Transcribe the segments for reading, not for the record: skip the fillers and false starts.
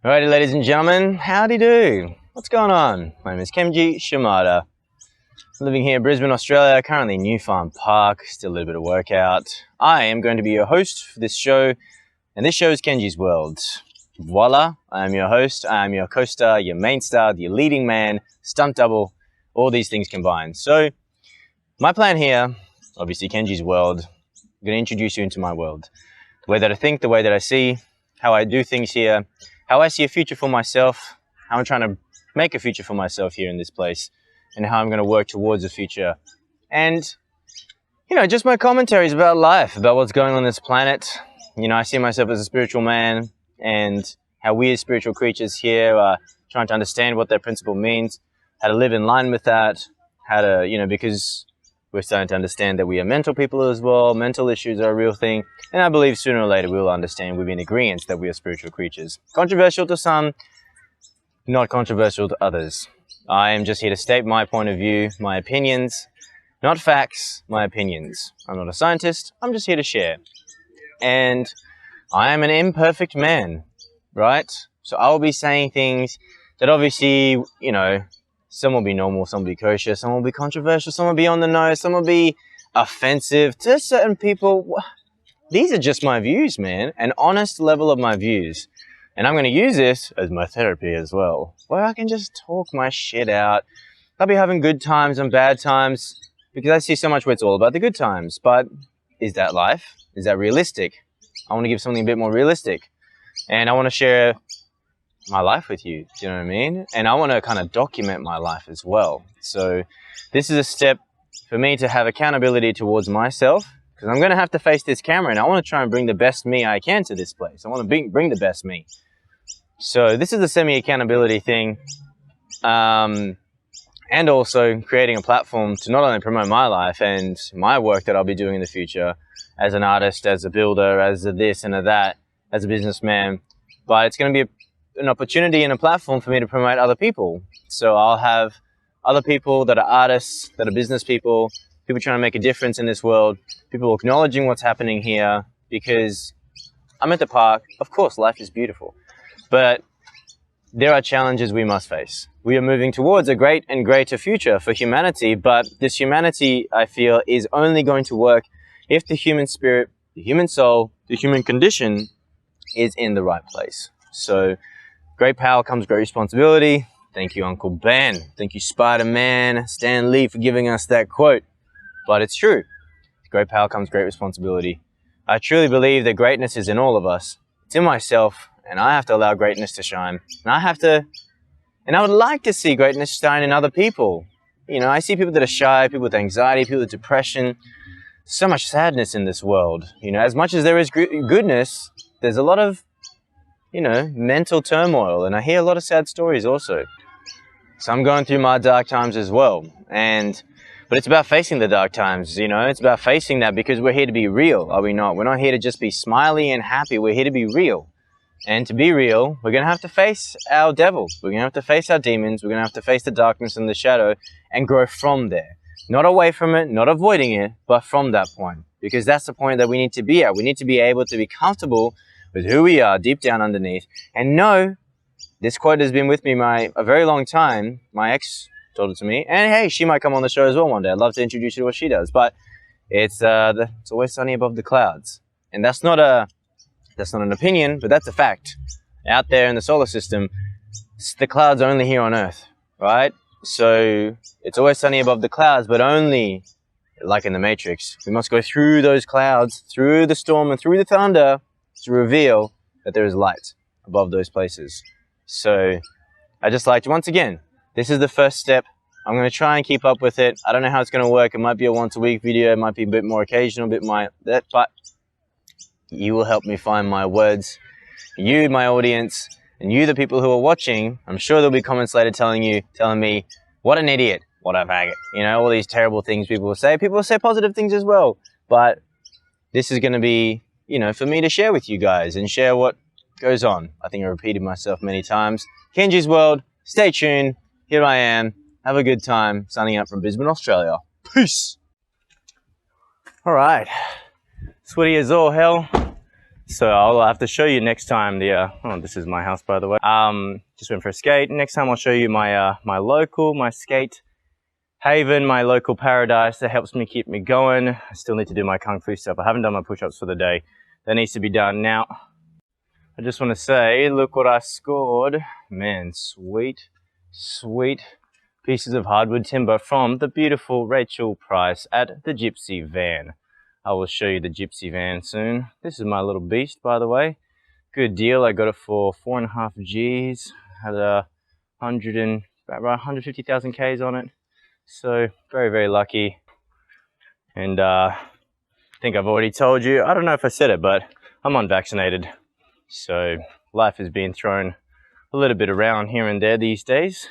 Alrighty, ladies and gentlemen, howdy do? What's going on? My name is Kenji Shimada. Living here in Brisbane, Australia, currently in New Farm Park, still a little bit of workout. I am going to be your host for this show, and this show is Kenji's World. Voila, I am your host, I am your co-star, your main star, your leading man, stunt double, all these things combined. So, my plan here, obviously Kenji's World, I'm going to introduce you into my world. The way that I think, the way that I see, how I do things here, how I see a future for myself, how I'm trying to make a future for myself here in this place, and how I'm going to work towards a future. And, you know, just my commentaries about life, about what's going on this planet. You know, I see myself as a spiritual man, and how we as spiritual creatures here are trying to understand what that principle means, how to live in line with that, how to, you know, because we're starting to understand that we are mental people as well. Mental issues are a real thing. And I believe sooner or later we'll understand, we'll be in agreement that we are spiritual creatures. Controversial to some, not controversial to others. I am just here to state my point of view, my opinions, not facts, my opinions. I'm not a scientist, I'm just here to share. And I am an imperfect man, right? So I will be saying things that obviously, you know, some will be normal, some will be kosher, some will be controversial, some will be on the nose, some will be offensive to certain people. These are just my views, man, an honest level of my views. And I'm going to use this as my therapy as well, where I can just talk my shit out. I'll be having good times and bad times, because I see so much where it's all about the good times. But is that life? Is that realistic? I want to give something a bit more realistic. And I want to share my life with you, do you know what I mean? And I want to kind of document my life as well. So this is a step for me to have accountability towards myself, because I'm going to have to face this camera, and I want to try and bring the best me I can to this place. I want to bring the best me. So this is a semi-accountability thing, and also creating a platform to not only promote my life and my work that I'll be doing in the future as an artist, as a builder, as a this and a that, as a businessman, but it's going to be an opportunity and a platform for me to promote other people. So I'll have other people that are artists, that are business people trying to make a difference in this world, people acknowledging what's happening here, because I'm at the park. Of course, life is beautiful, but there are challenges we must face. We are moving towards a great and greater future for humanity, but this humanity, I feel, is only going to work if the human spirit, the human soul, the human condition is in the right place. So great power comes great responsibility. Thank you, Uncle Ben. Thank you, Spider-Man, Stan Lee, for giving us that quote. But it's true. Great power comes great responsibility. I truly believe that greatness is in all of us. It's in myself, and I have to allow greatness to shine. And I would like to see greatness shine in other people. You know, I see people that are shy, people with anxiety, people with depression. So much sadness in this world. You know, as much as there is goodness, there's a lot of, you know, mental turmoil, and I hear a lot of sad stories also. So I'm going through my dark times as well, but it's about facing the dark times, you know, it's about facing that, because we're here to be real, are we not? We're not here to just be smiley and happy, we're here to be real. And to be real, we're going to have to face our devils, we're going to have to face our demons, we're going to have to face the darkness and the shadow, and grow from there. Not away from it, not avoiding it, but from that point, because that's the point that we need to be at. We need to be able to be comfortable with who we are deep down underneath, and know, this quote has been with me a very long time. My ex told it to me, and hey, she might come on the show as well one day. I'd love to introduce you to what she does, but it's always sunny above the clouds, and that's not an opinion, but that's a fact. Out there in the solar system, the clouds are only here on Earth, right? So it's always sunny above the clouds, but only, like in the Matrix, we must go through those clouds, through the storm and through the thunder, to reveal that there is light above those places. So I just like to, once again, this is the first step. I'm going to try and keep up with it. I don't know how it's going to work. It might be a once a week video. It might be a bit more occasional, but you will help me find my words. You, my audience, and you, the people who are watching, I'm sure there'll be comments later telling me, what an idiot, what a faggot. You know, all these terrible things people will say. People will say positive things as well. But this is going to be, you know, for me to share with you guys and share what goes on. I think I repeated myself many times. Kenji's World, stay tuned. Here I am. Have a good time. Signing out from Brisbane, Australia. Peace. All right. Sweaty as all hell. So I'll have to show you next time oh, this is my house, by the way. Just went for a skate. Next time I'll show you my my skate haven, my local paradise that helps me keep me going. I still need to do my Kung Fu stuff. I haven't done my push-ups for the day. That needs to be done. Now, I just want to say, look what I scored. Man, sweet, sweet pieces of hardwood timber from the beautiful Rachel Price at the Gypsy Van. I will show you the Gypsy Van soon. This is my little beast, by the way. Good deal. I got it for 4.5 G's. Had about 150,000 Ks on it. So very, very lucky. And I think I've already told you, I don't know if I said it, but I'm unvaccinated. So life is being thrown a little bit around here and there these days.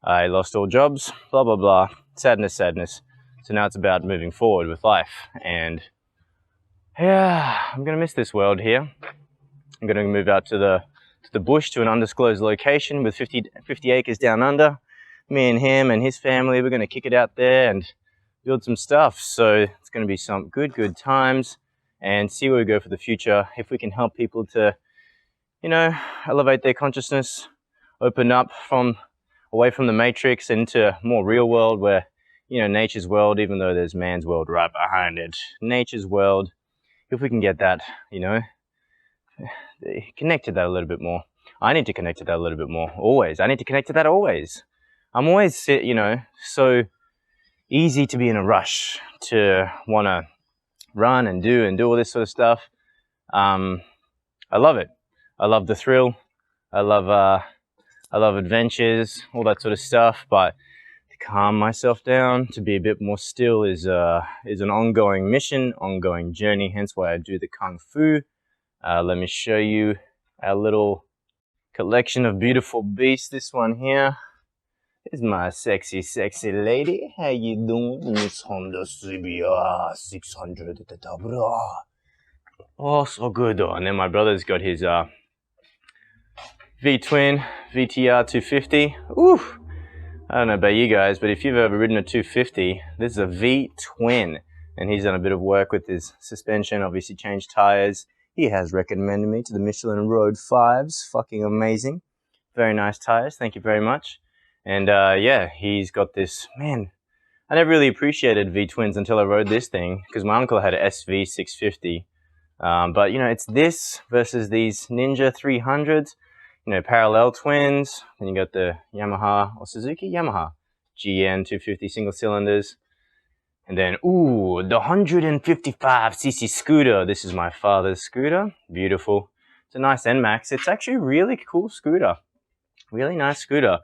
I lost all jobs, blah, blah, blah. Sadness, sadness. So now it's about moving forward with life. And yeah, I'm going to miss this world here. I'm going to move out to the bush, to an undisclosed location with 50 acres down under. Me and him and his family, we're going to kick it out there and build some stuff. So it's going to be some good times, and see where we go for the future. If we can help people to, you know, elevate their consciousness, open up away from the matrix into a more real world where, you know, nature's world, even though there's man's world right behind it. Nature's world, if we can get that, you know, connect to that a little bit more. I need to connect to that a little bit more, always. I need to connect to that always. I'm always, you know, so easy to be in a rush to want to run and do all this sort of stuff. I love it. I love the thrill. I love adventures, all that sort of stuff. But to calm myself down, to be a bit more still is an ongoing mission, ongoing journey. Hence why I do the Kung Fu. Let me show you our little collection of beautiful beasts. This one here is my sexy, sexy lady. How you doing? Miss Honda CBR 600. Oh, so good. Oh, and then my brother's got his V-twin VTR 250. Ooh, I don't know about you guys, but if you've ever ridden a 250, this is a V-twin. And he's done a bit of work with his suspension, obviously changed tires. He has recommended me to the Michelin Road 5s. Fucking amazing. Very nice tires. Thank you very much. And yeah, he's got this, man, I never really appreciated V-twins until I rode this thing, because my uncle had an SV 650. But, you know, it's this versus these Ninja 300s, you know, parallel twins. Then you got the Yamaha, or Yamaha GN 250 single cylinders. And then, ooh, the 155cc scooter. This is my father's scooter. Beautiful. It's a nice NMAX. It's actually a really cool scooter. Really nice scooter.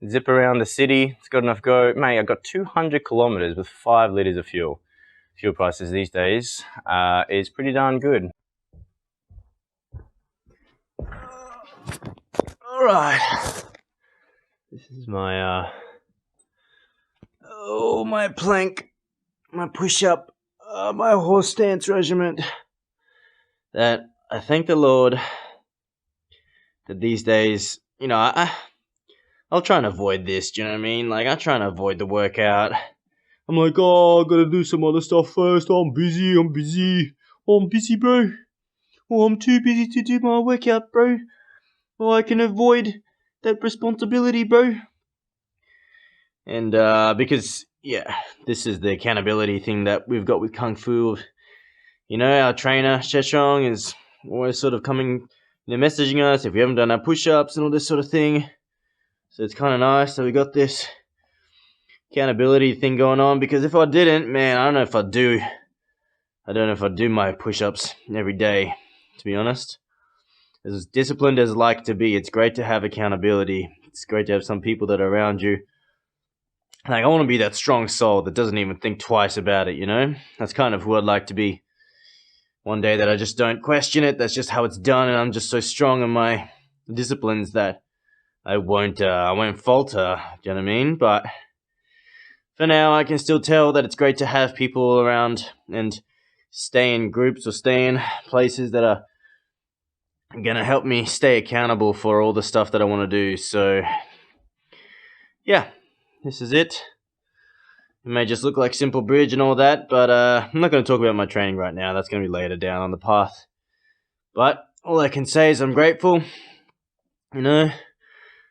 Zip around the city. It's got enough go. Mate, I got 200 kilometers with 5 liters of fuel. Fuel prices these days is pretty darn good. All right. This is my my plank, my push-up, my horse stance regiment. That I thank the Lord that these days, you know, I'll try and avoid this, do you know what I mean? Like, I try and avoid the workout. I'm like, oh, I gotta do some other stuff first. Oh, I'm busy, bro. Oh, I'm too busy to do my workout, bro. Oh, I can avoid that responsibility, bro. And, because, yeah, this is the accountability thing that we've got with Kung Fu. You know, our trainer, Sheshong, is always sort of coming, you know, messaging us if we haven't done our push-ups and all this sort of thing. So it's kind of nice that we got this accountability thing going on, because if I didn't, man, I don't know if I'd do my push-ups every day, to be honest. As disciplined as I like to be, it's great to have accountability. It's great to have some people that are around you. Like, I want to be that strong soul that doesn't even think twice about it, you know? That's kind of who I'd like to be. One day that I just don't question it, that's just how it's done, and I'm just so strong in my disciplines that I won't falter, do you know what I mean? But for now, I can still tell that it's great to have people around and stay in groups or stay in places that are going to help me stay accountable for all the stuff that I want to do. So, yeah, this is it. It may just look like simple bridge and all that, but I'm not going to talk about my training right now. That's going to be later down on the path. But all I can say is I'm grateful, you know,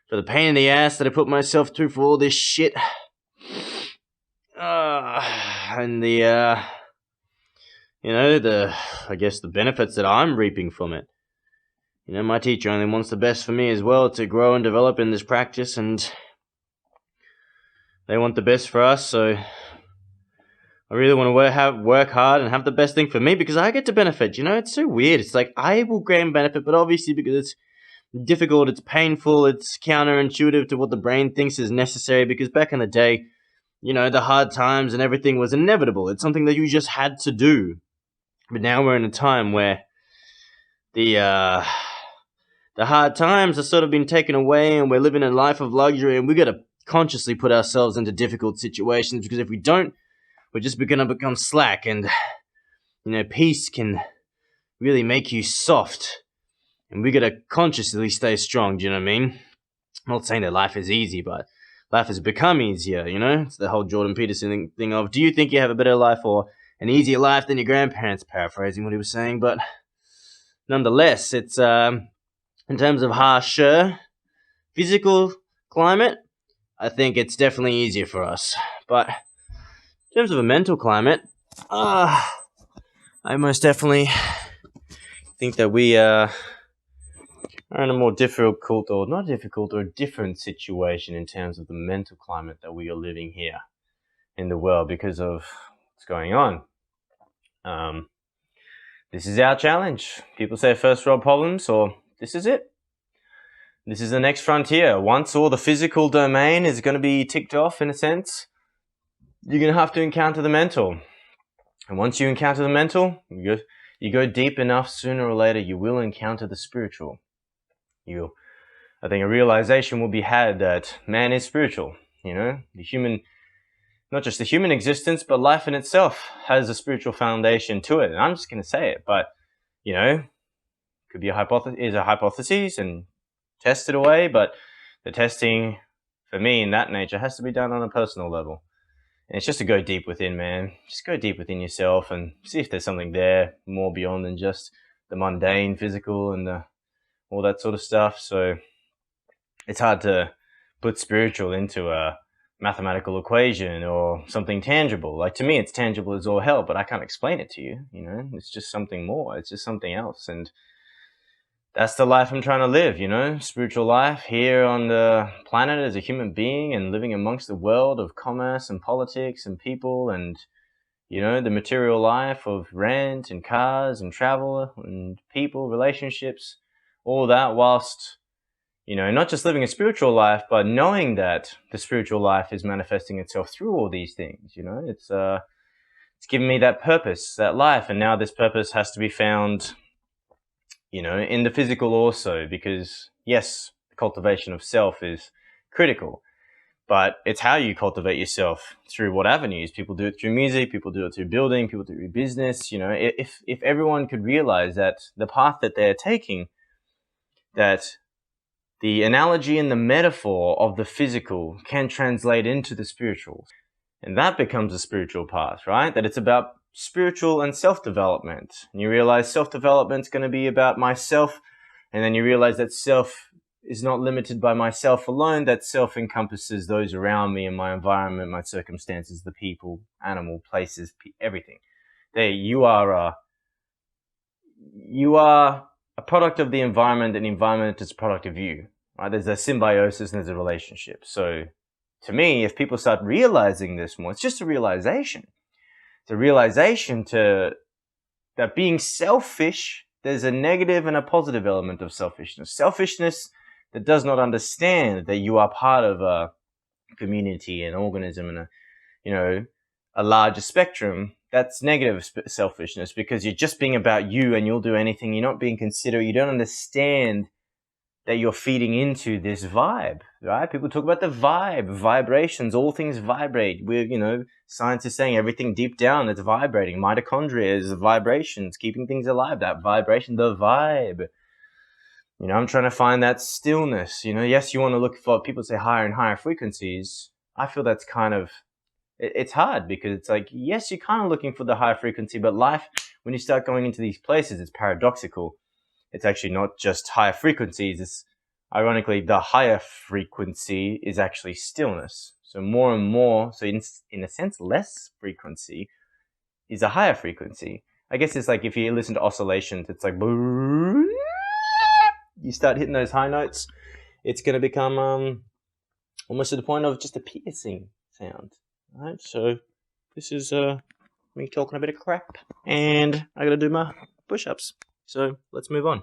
for the pain in the ass that I put myself through for all this shit. And I guess the benefits that I'm reaping from it. You know, my teacher only wants the best for me as well, to grow and develop in this practice, and they want the best for us, so I really want to work hard and have the best thing for me, because I get to benefit. You know, it's so weird. It's like I will gain benefit, but obviously because it's difficult, it's painful, it's counterintuitive to what the brain thinks is necessary, because back in the day, you know, the hard times and everything was inevitable. It's something that you just had to do. But now we're in a time where the hard times have sort of been taken away, and we're living a life of luxury, and we got to consciously put ourselves into difficult situations, because if we don't, we're just going to become slack, and, you know, peace can really make you soft, and we got to consciously stay strong. Do you know what I mean? I'm not saying that life is easy, but life has become easier, you know? It's the whole Jordan Peterson thing of, do you think you have a better life or an easier life than your grandparents, paraphrasing what he was saying, but nonetheless, it's, in terms of harsher physical climate, I think it's definitely easier for us. But in terms of a mental climate, I most definitely think that we are in a more difficult, or not difficult, or a different situation in terms of the mental climate that we are living here in the world because of what's going on. This is our challenge. People say first world problems, or this is it. This is the next frontier. Once all the physical domain is going to be ticked off, in a sense, you're going to have to encounter the mental. And once you encounter the mental, you go deep enough, sooner or later, you will encounter the spiritual. I think a realization will be had that man is spiritual. You know, the human, not just the human existence, but life in itself has a spiritual foundation to it. And I'm just going to say it, but, you know, could be a hypothesis and test it away, but the testing for me in that nature has to be done on a personal level. And it's just to go deep within, man. Just go deep within yourself and see if there's something there more beyond than just the mundane physical and all that sort of stuff. So it's hard to put spiritual into a mathematical equation or something tangible. Like, to me, it's tangible as all hell, but I can't explain it to you. You know, it's just something more. It's just something else. And that's the life I'm trying to live, you know, spiritual life here on the planet as a human being, and living amongst the world of commerce and politics and people, and, you know, the material life of rent and cars and travel and people, relationships, all that, whilst, you know, not just living a spiritual life, but knowing that the spiritual life is manifesting itself through all these things. You know, it's given me that purpose, that life, and now this purpose has to be found, you know, in the physical also, because yes, the cultivation of self is critical, but it's how you cultivate yourself, through what avenues. People do it through music, people do it through building, people do it through business. You know, if everyone could realize that the path that they're taking, that the analogy and the metaphor of the physical can translate into the spiritual, and that becomes a spiritual path, right? That it's about spiritual and self-development. And you realize self-development is going to be about myself, and then you realize that self is not limited by myself alone, that self encompasses those around me and my environment, my circumstances, the people, animal, places, everything. You are a product of the environment, and the environment is a product of you, right? There's a symbiosis and there's a relationship. So to me, if people start realizing this more, it's just a realization. It's a realization that being selfish, there's a negative and a positive element of selfishness. Selfishness that does not understand that you are part of a community, an organism, and a larger spectrum. That's negative selfishness, because you're just being about you and you'll do anything. You're not being considerate. You don't understand that you're feeding into this vibe, right? People talk about the vibe, vibrations, all things vibrate. Science is saying everything deep down, it's vibrating. Mitochondria is vibrations, keeping things alive, that vibration, the vibe. I'm trying to find that stillness. Yes, you want to look for, people say higher and higher frequencies. I feel that's kind of, it's hard, because it's like, yes, you're kind of looking for the high frequency, but life, when you start going into these places, it's paradoxical. it's actually not just higher frequencies. It's ironically the higher frequency is actually stillness. So more and more, so in a sense, less frequency is a higher frequency. I guess it's like if you listen to oscillations, it's like you start hitting those high notes, it's going to become almost to the point of just a piercing sound. All right, so this is me talking a bit of crap, and I got to do my push-ups. So let's move on.